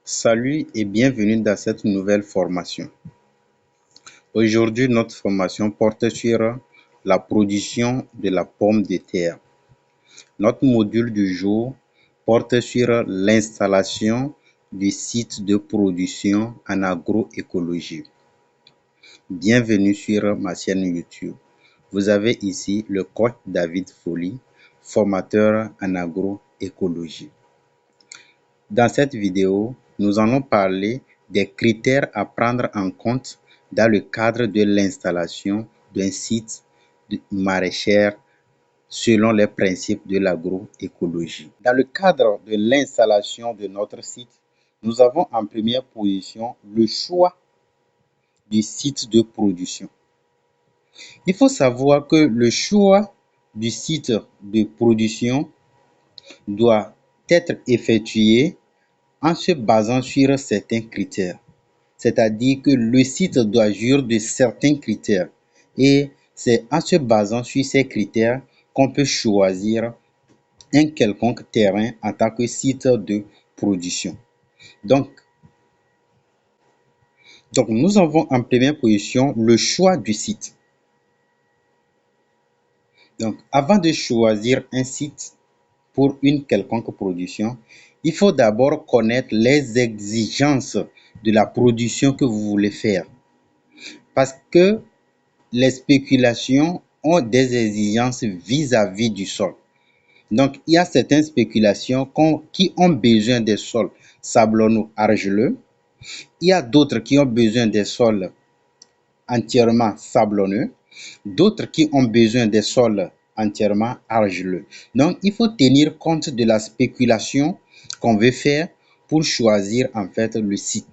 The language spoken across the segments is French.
Salut et bienvenue dans cette nouvelle formation. Aujourd'hui, notre formation porte sur la production de la pomme de terre. Notre module du jour porte sur l'installation du site de production en agroécologie. Bienvenue sur ma chaîne YouTube. Vous avez ici le coach David Folly, formateur en agroécologie. Dans cette vidéo, nous allons parler des critères à prendre en compte dans le cadre de l'installation d'un site maraîcher selon les principes de l'agroécologie. Dans le cadre de l'installation de notre site, nous avons en première position le choix du site de production. Il faut savoir que le choix du site de production doit être effectué en se basant sur certains critères. C'est-à-dire que le site doit jouir de certains critères. Et c'est en se basant sur ces critères qu'on peut choisir un quelconque terrain en tant que site de production. Donc nous avons en première position le choix du site. Donc, avant de choisir un site pour une quelconque production, il faut d'abord connaître les exigences de la production que vous voulez faire. Parce que les spéculations ont des exigences vis-à-vis du sol. Donc, il y a certaines spéculations qui ont besoin des sols sablonneux argileux. Il y a d'autres qui ont besoin des sols entièrement sablonneux. D'autres qui ont besoin des sols entièrement argileux. Donc, il faut tenir compte de la spéculation qu'on veut faire pour choisir en fait le site.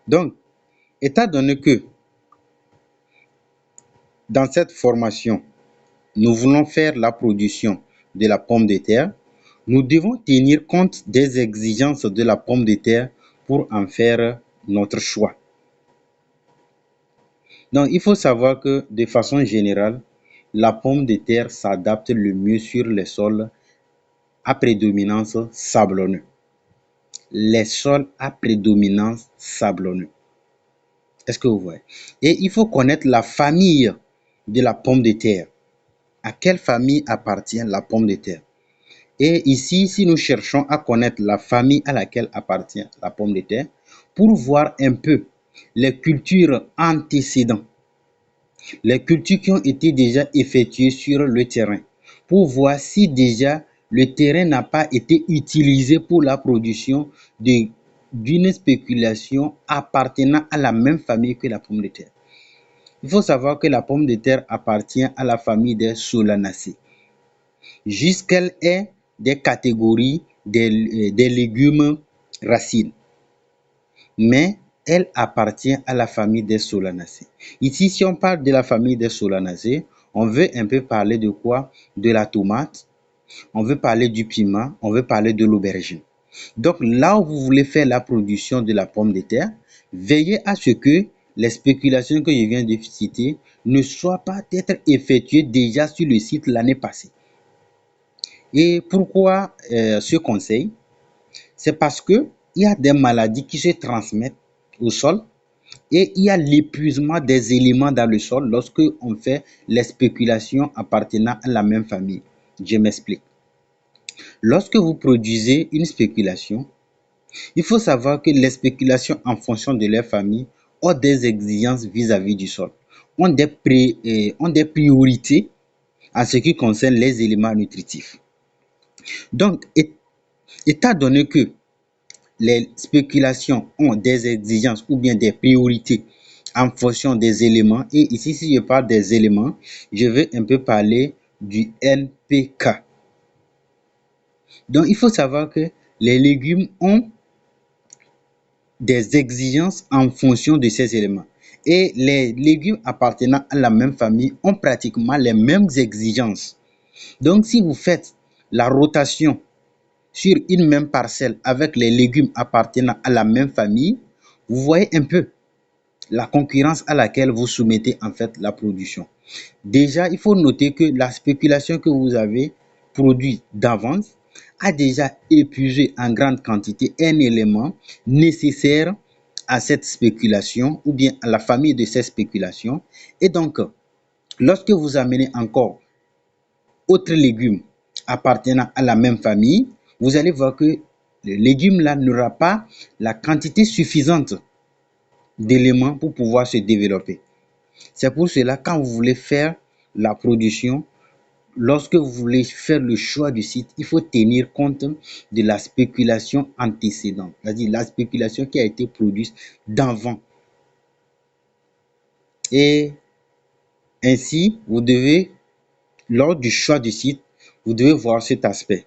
Donc, étant donné que dans cette formation, nous voulons faire la production de la pomme de terre, nous devons tenir compte des exigences de la pomme de terre pour en faire notre choix. Donc, il faut savoir que de façon générale, la pomme de terre s'adapte le mieux sur les sols à prédominance sablonneux. Les sols à prédominance sablonneux. Est-ce que vous voyez? Et il faut connaître la famille de la pomme de terre. À quelle famille appartient la pomme de terre? Et ici, si nous cherchons à connaître la famille à laquelle appartient la pomme de terre, pour voir un peu les cultures antécédentes, les cultures qui ont été déjà effectuées sur le terrain, pour voir si déjà le terrain n'a pas été utilisé pour la production d'une spéculation appartenant à la même famille que la pomme de terre. Il faut savoir que la pomme de terre appartient à la famille des Solanacées. Jusqu'elle est des catégories des légumes racines. Mais elle appartient à la famille des Solanacées. Ici, si on parle de la famille des Solanacées, on veut un peu parler de quoi? De la tomate, on veut parler du piment, on veut parler de l'aubergine. Donc là où vous voulez faire la production de la pomme de terre, veillez à ce que les spéculations que je viens de citer ne soient pas être effectuées déjà sur le site l'année passée. Et pourquoi ce conseil? C'est parce que il y a des maladies qui se transmettent au sol et il y a l'épuisement des éléments dans le sol lorsque on fait les spéculations appartenant à la même famille. Je m'explique. Lorsque vous produisez une spéculation, il faut savoir que les spéculations en fonction de leur famille ont des exigences vis-à-vis du sol, ont des priorités en ce qui concerne les éléments nutritifs. Donc, étant donné que les spéculations ont des exigences ou bien des priorités en fonction des éléments, et ici, si je parle des éléments, je vais un peu parler du NPK. Donc, il faut savoir que les légumes ont des exigences en fonction de ces éléments. Et les légumes appartenant à la même famille ont pratiquement les mêmes exigences. Donc, si vous faites la rotation sur une même parcelle avec les légumes appartenant à la même famille, vous voyez un peu la concurrence à laquelle vous soumettez en fait la production. Déjà, il faut noter que la spéculation que vous avez produite d'avance a déjà épuisé en grande quantité un élément nécessaire à cette spéculation ou bien à la famille de ces spéculations. Et donc, lorsque vous amenez encore autres légumes appartenant à la même famille, vous allez voir que le légume là n'aura pas la quantité suffisante d'éléments pour pouvoir se développer. C'est pour cela, quand vous voulez faire la production, lorsque vous voulez faire le choix du site, il faut tenir compte de la spéculation antécédente, c'est-à-dire la spéculation qui a été produite d'avant. Et ainsi, vous devez, lors du choix du site, vous devez voir cet aspect.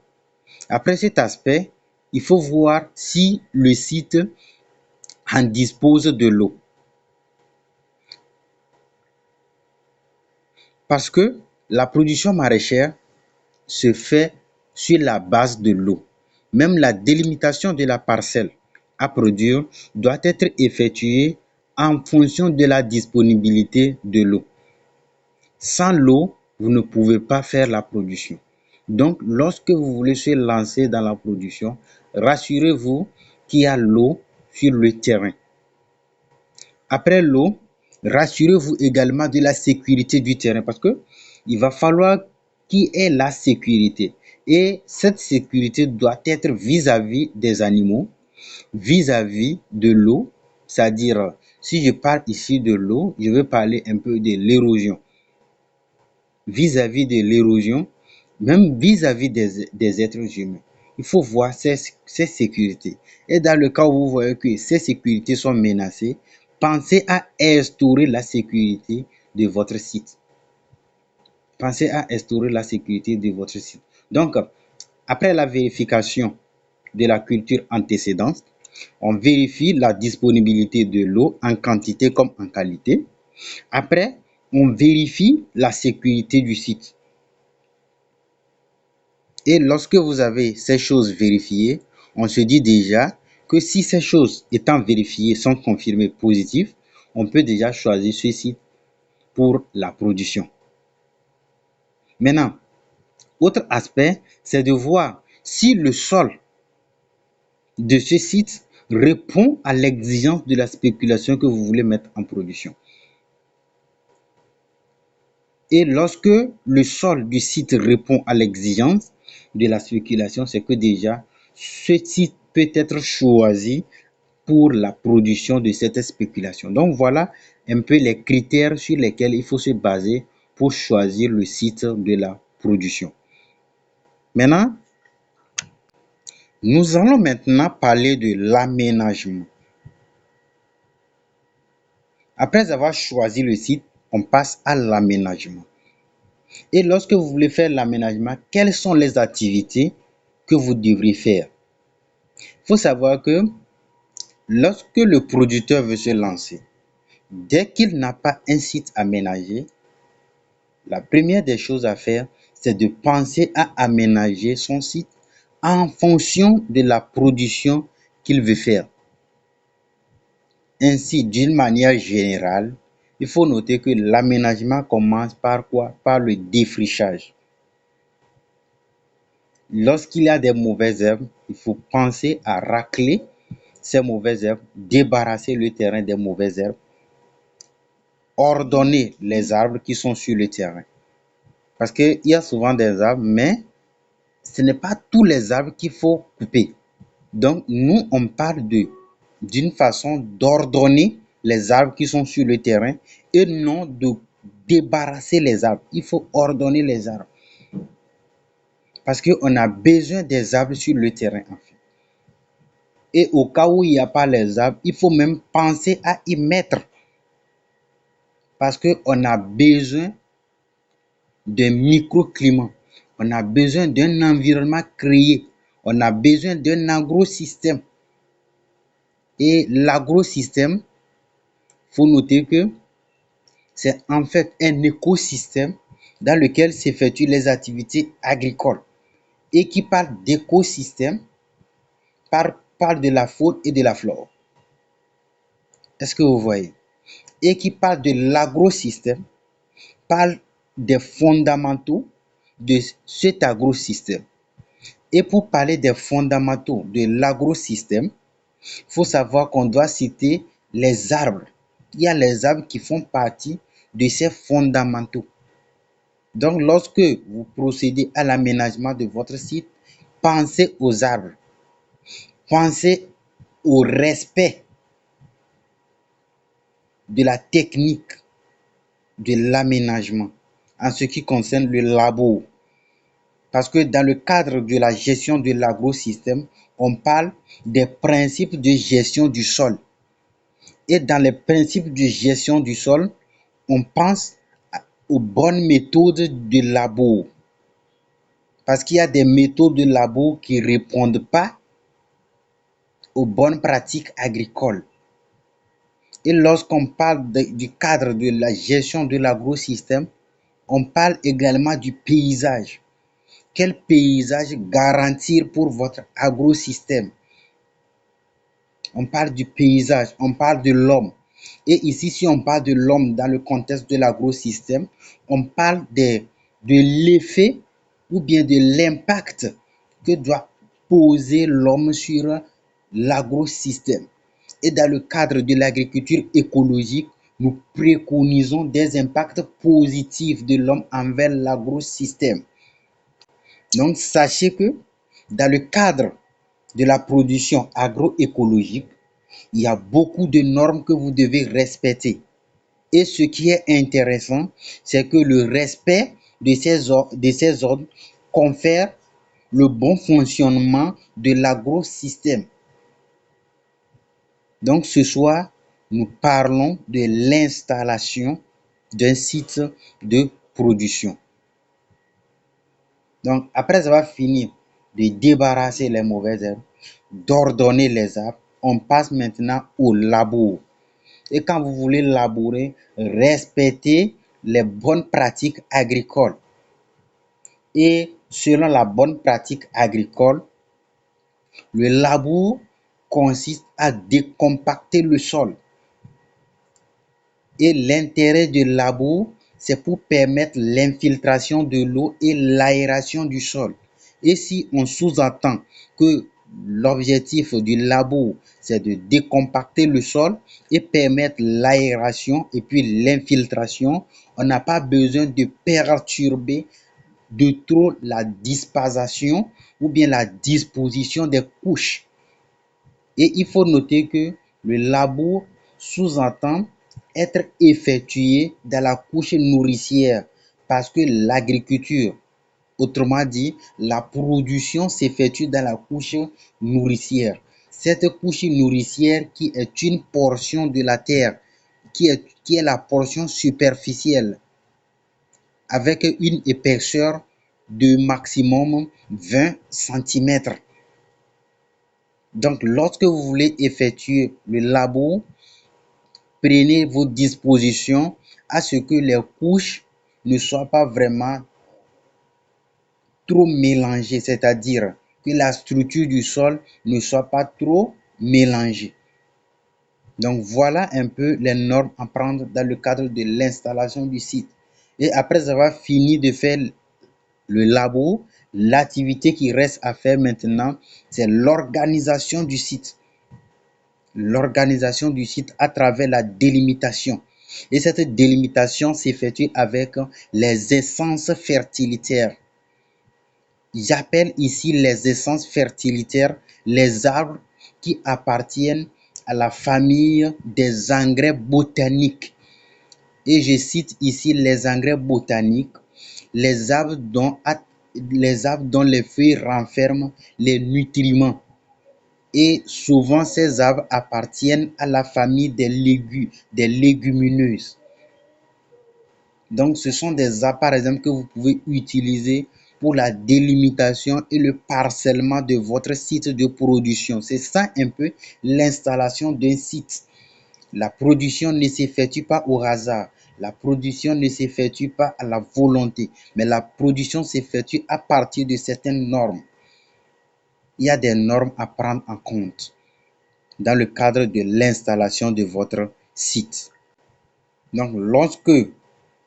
Après cet aspect, il faut voir si le site en dispose de l'eau. Parce que la production maraîchère se fait sur la base de l'eau. Même la délimitation de la parcelle à produire doit être effectuée en fonction de la disponibilité de l'eau. Sans l'eau, vous ne pouvez pas faire la production. Donc, lorsque vous voulez se lancer dans la production, rassurez-vous qu'il y a l'eau sur le terrain. Après l'eau, rassurez-vous également de la sécurité du terrain parce que il va falloir qu'il y ait la sécurité. Et cette sécurité doit être vis-à-vis des animaux, vis-à-vis de l'eau. C'est-à-dire, si je parle ici de l'eau, je vais parler un peu de l'érosion. Vis-à-vis de l'érosion, même vis-à-vis des êtres humains. Il faut voir ces sécurités. Et dans le cas où vous voyez que ces sécurités sont menacées, pensez à instaurer la sécurité de votre site. Pensez à instaurer la sécurité de votre site. Donc, après la vérification de la culture antécédente, on vérifie la disponibilité de l'eau en quantité comme en qualité. Après, on vérifie la sécurité du site. Et lorsque vous avez ces choses vérifiées, on se dit déjà que si ces choses étant vérifiées sont confirmées positives, on peut déjà choisir ce site pour la production. Maintenant, autre aspect, c'est de voir si le sol de ce site répond à l'exigence de la spéculation que vous voulez mettre en production. Et lorsque le sol du site répond à l'exigence de la spéculation, c'est que déjà ce site peut être choisi pour la production de cette spéculation. Donc voilà un peu les critères sur lesquels il faut se baser pour choisir le site de la production. Maintenant, nous allons maintenant parler de l'aménagement. Après avoir choisi le site, on passe à l'aménagement. Et lorsque vous voulez faire l'aménagement, quelles sont les activités que vous devrez faire? Il faut savoir que lorsque le producteur veut se lancer, dès qu'il n'a pas un site aménagé, la première des choses à faire, c'est de penser à aménager son site en fonction de la production qu'il veut faire. Ainsi, d'une manière générale, il faut noter que l'aménagement commence par quoi? Par le défrichage. Lorsqu'il y a des mauvaises herbes, il faut penser à racler ces mauvaises herbes, débarrasser le terrain des mauvaises herbes, ordonner les arbres qui sont sur le terrain. Parce qu'il y a souvent des arbres, mais ce n'est pas tous les arbres qu'il faut couper. Donc, nous, on parle d'une façon d'ordonner les arbres qui sont sur le terrain et non de débarrasser les arbres. Il faut ordonner les arbres. Parce qu'on a besoin des arbres sur le terrain, en fait. Et au cas où il n'y a pas les arbres, il faut même penser à y mettre. Parce qu'on a besoin d'un microclimat. On a besoin d'un environnement créé. On a besoin d'un agrosystème. Et l'agrosystème, il faut noter que c'est en fait un écosystème dans lequel s'effectuent les activités agricoles. Et qui parle d'écosystème, parle de la faune et de la flore. Est-ce que vous voyez? Et qui parle de l'agrosystème, parle des fondamentaux de cet agrosystème. Et pour parler des fondamentaux de l'agrosystème, il faut savoir qu'on doit citer les arbres. Il y a les arbres qui font partie de ces fondamentaux. Donc, lorsque vous procédez à l'aménagement de votre site, pensez aux arbres. Pensez au respect de la technique de l'aménagement en ce qui concerne le labour. Parce que dans le cadre de la gestion de l'agrosystème, on parle des principes de gestion du sol. Et dans les principes de gestion du sol, on pense aux bonnes méthodes de labour. Parce qu'il y a des méthodes de labour qui ne répondent pas aux bonnes pratiques agricoles. Et lorsqu'on parle du cadre de la gestion de l'agrosystème, on parle également du paysage. Quel paysage garantir pour votre agrosystème? On parle du paysage, on parle de l'homme. Et ici, si on parle de l'homme dans le contexte de l'agrosystème, on parle de l'effet ou bien de l'impact que doit poser l'homme sur l'agrosystème. Et dans le cadre de l'agriculture écologique, nous préconisons des impacts positifs de l'homme envers l'agrosystème. Donc, sachez que dans le cadre de la production agroécologique, il y a beaucoup de normes que vous devez respecter. Et ce qui est intéressant, c'est que le respect de ces ordres confère le bon fonctionnement de l'agrosystème. Donc ce soir, nous parlons de l'installation d'un site de production. Donc après avoir fini de débarrasser les mauvaises herbes, d'ordonner les arbres, on passe maintenant au labour. Et quand vous voulez labourer, respectez les bonnes pratiques agricoles. Et selon la bonne pratique agricole, le labour consiste à décompacter le sol. Et l'intérêt du labour, c'est pour permettre l'infiltration de l'eau et l'aération du sol. Et si on sous-entend que l'objectif du labour, c'est de décompacter le sol et permettre l'aération et puis l'infiltration, on n'a pas besoin de perturber de trop la disposition ou bien la disposition des couches. Et il faut noter que le labour sous-entend être effectué dans la couche nourricière parce que l'agriculture, autrement dit, la production s'effectue dans la couche nourricière. Cette couche nourricière qui est une portion de la terre, qui est la portion superficielle, avec une épaisseur de maximum 20 cm. Donc, lorsque vous voulez effectuer le labour, prenez vos dispositions à ce que les couches ne soient pas vraiment trop mélangées, c'est-à-dire que la structure du sol ne soit pas trop mélangée. Donc, voilà un peu les normes à prendre dans le cadre de l'installation du site. Et après avoir fini de faire le labour, l'activité qui reste à faire maintenant, c'est l'organisation du site. L'organisation du site à travers la délimitation. Et cette délimitation s'effectue avec les essences fertilitaires. J'appelle ici les essences fertilitaires les arbres qui appartiennent à la famille des engrais botaniques. Et je cite ici les engrais botaniques, les arbres dont les feuilles renferment les nutriments. Et souvent, ces arbres appartiennent à la famille des légumineuses. Donc, ce sont des arbres, par exemple, que vous pouvez utiliser pour la délimitation et le parcellement de votre site de production. C'est ça un peu l'installation d'un site. La production ne s'effectue pas au hasard. La production ne s'effectue pas à la volonté, mais la production s'effectue à partir de certaines normes. Il y a des normes à prendre en compte dans le cadre de l'installation de votre site. Donc, lorsque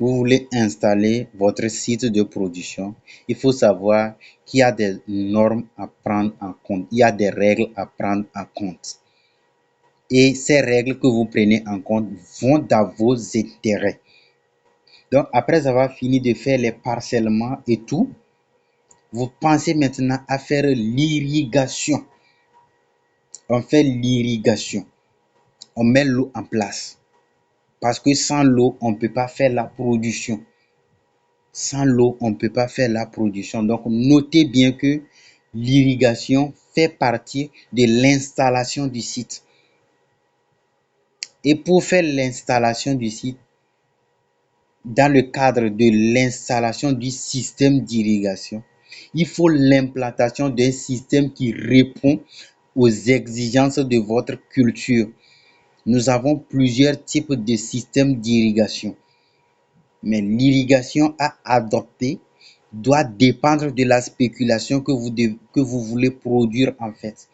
vous voulez installer votre site de production, il faut savoir qu'il y a des normes à prendre en compte, il y a des règles à prendre en compte. Et ces règles que vous prenez en compte vont dans vos intérêts. Donc, après avoir fini de faire les parcellements et tout, vous pensez maintenant à faire l'irrigation. On fait l'irrigation. On met l'eau en place. Parce que sans l'eau, on ne peut pas faire la production. Sans l'eau, on ne peut pas faire la production. Donc, notez bien que l'irrigation fait partie de l'installation du site. Et pour faire l'installation du site, dans le cadre de l'installation du système d'irrigation, il faut l'implantation d'un système qui répond aux exigences de votre culture. Nous avons plusieurs types de systèmes d'irrigation, mais l'irrigation à adopter doit dépendre de la spéculation que vous voulez produire en fait.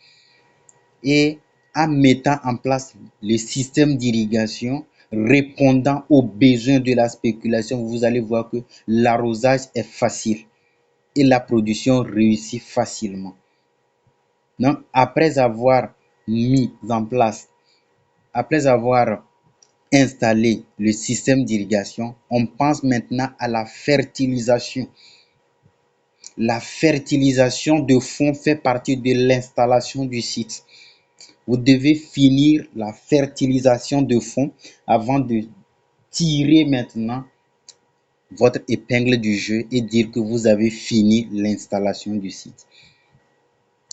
Et en mettant en place le système d'irrigation répondant aux besoins de la spéculation, vous allez voir que l'arrosage est facile et la production réussit facilement. Donc, après avoir mis en place, après avoir installé le système d'irrigation, on pense maintenant à la fertilisation. La fertilisation de fond fait partie de l'installation du site. Vous devez finir la fertilisation de fond avant de tirer maintenant votre épingle du jeu et dire que vous avez fini l'installation du site.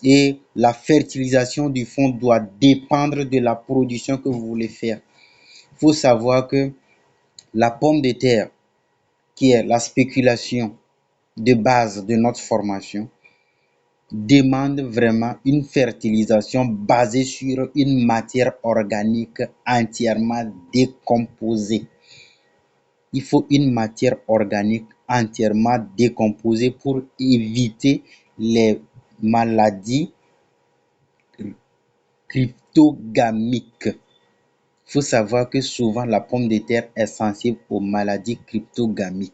Et la fertilisation du fond doit dépendre de la production que vous voulez faire. Il faut savoir que la pomme de terre, qui est la spéculation de base de notre formation, demande vraiment une fertilisation basée sur une matière organique entièrement décomposée. Il faut une matière organique entièrement décomposée pour éviter les maladies cryptogamiques. Il faut savoir que souvent la pomme de terre est sensible aux maladies cryptogamiques,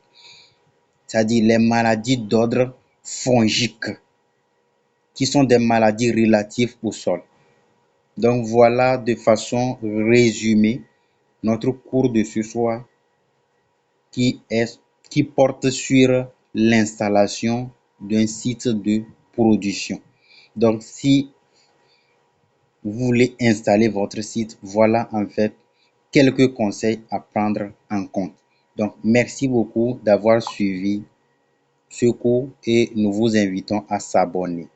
c'est-à-dire les maladies d'ordre fongique, qui sont des maladies relatives au sol. Donc voilà de façon résumée notre cours de ce soir qui porte sur l'installation d'un site de production. Donc si vous voulez installer votre site, voilà en fait quelques conseils à prendre en compte. Donc merci beaucoup d'avoir suivi ce cours et nous vous invitons à s'abonner.